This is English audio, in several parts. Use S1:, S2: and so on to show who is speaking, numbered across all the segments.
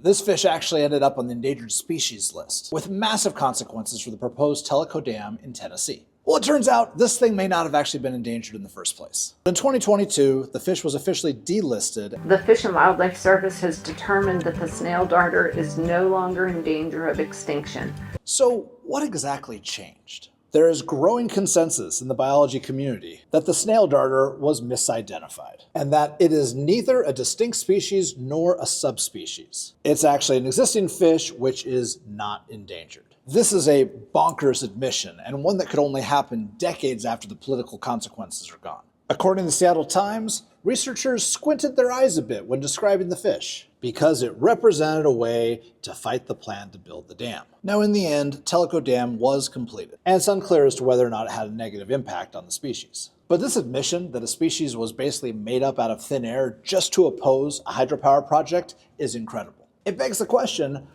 S1: This fish actually ended up on the endangered species list, with massive consequences for the proposed Tellico Dam in Tennessee. Well, it turns out this thing may not have actually been endangered in the first place. In 2022, the fish was officially delisted.
S2: The Fish and Wildlife Service has determined that the snail darter is no longer in danger of extinction.
S1: So what exactly changed? There is growing consensus in the biology community that the snail darter was misidentified, and that it is neither a distinct species nor a subspecies. It's actually an existing fish which is not endangered. This is a bonkers admission, and one that could only happen decades after the political consequences are gone. According to the Seattle Times, researchers squinted their eyes a bit when describing the fish, because it represented a way to fight the plan to build the dam. Now, in the end, Tellico Dam was completed, and it's unclear as to whether or not it had a negative impact on the species. But this admission that a species was basically made up out of thin air just to oppose a hydropower project is incredible. It begs the question,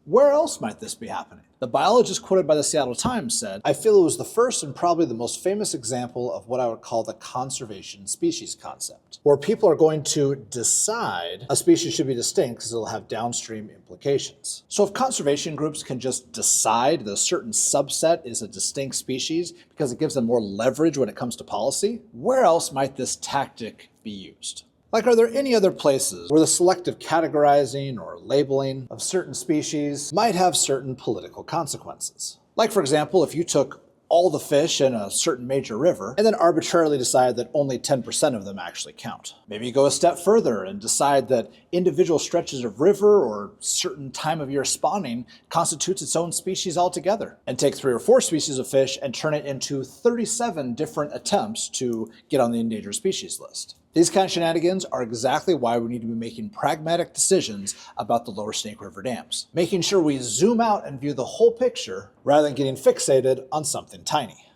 S1: where else might this be happening? The biologist quoted by the Seattle Times said, "I feel it was the first and probably the most famous example of what I would call the conservation species concept, where people are going to decide a species should be distinct because it'll have downstream implications." So if conservation groups can just decide that a certain subset is a distinct species because it gives them more leverage when it comes to policy, where else might this tactic be used? Like, are there any other places where the selective categorizing or labeling of certain species might have certain political consequences? Like, for example, if you took all the fish in a certain major river and then arbitrarily decide that only 10% of them actually count. Maybe you go a step further and decide that individual stretches of river or certain time of year spawning constitutes its own species altogether, and take 3 or 4 species of fish and turn it into 37 different attempts to get on the endangered species list. These kind of shenanigans are exactly why we need to be making pragmatic decisions about the lower Snake River dams, making sure we zoom out and view the whole picture rather than getting fixated on something tiny.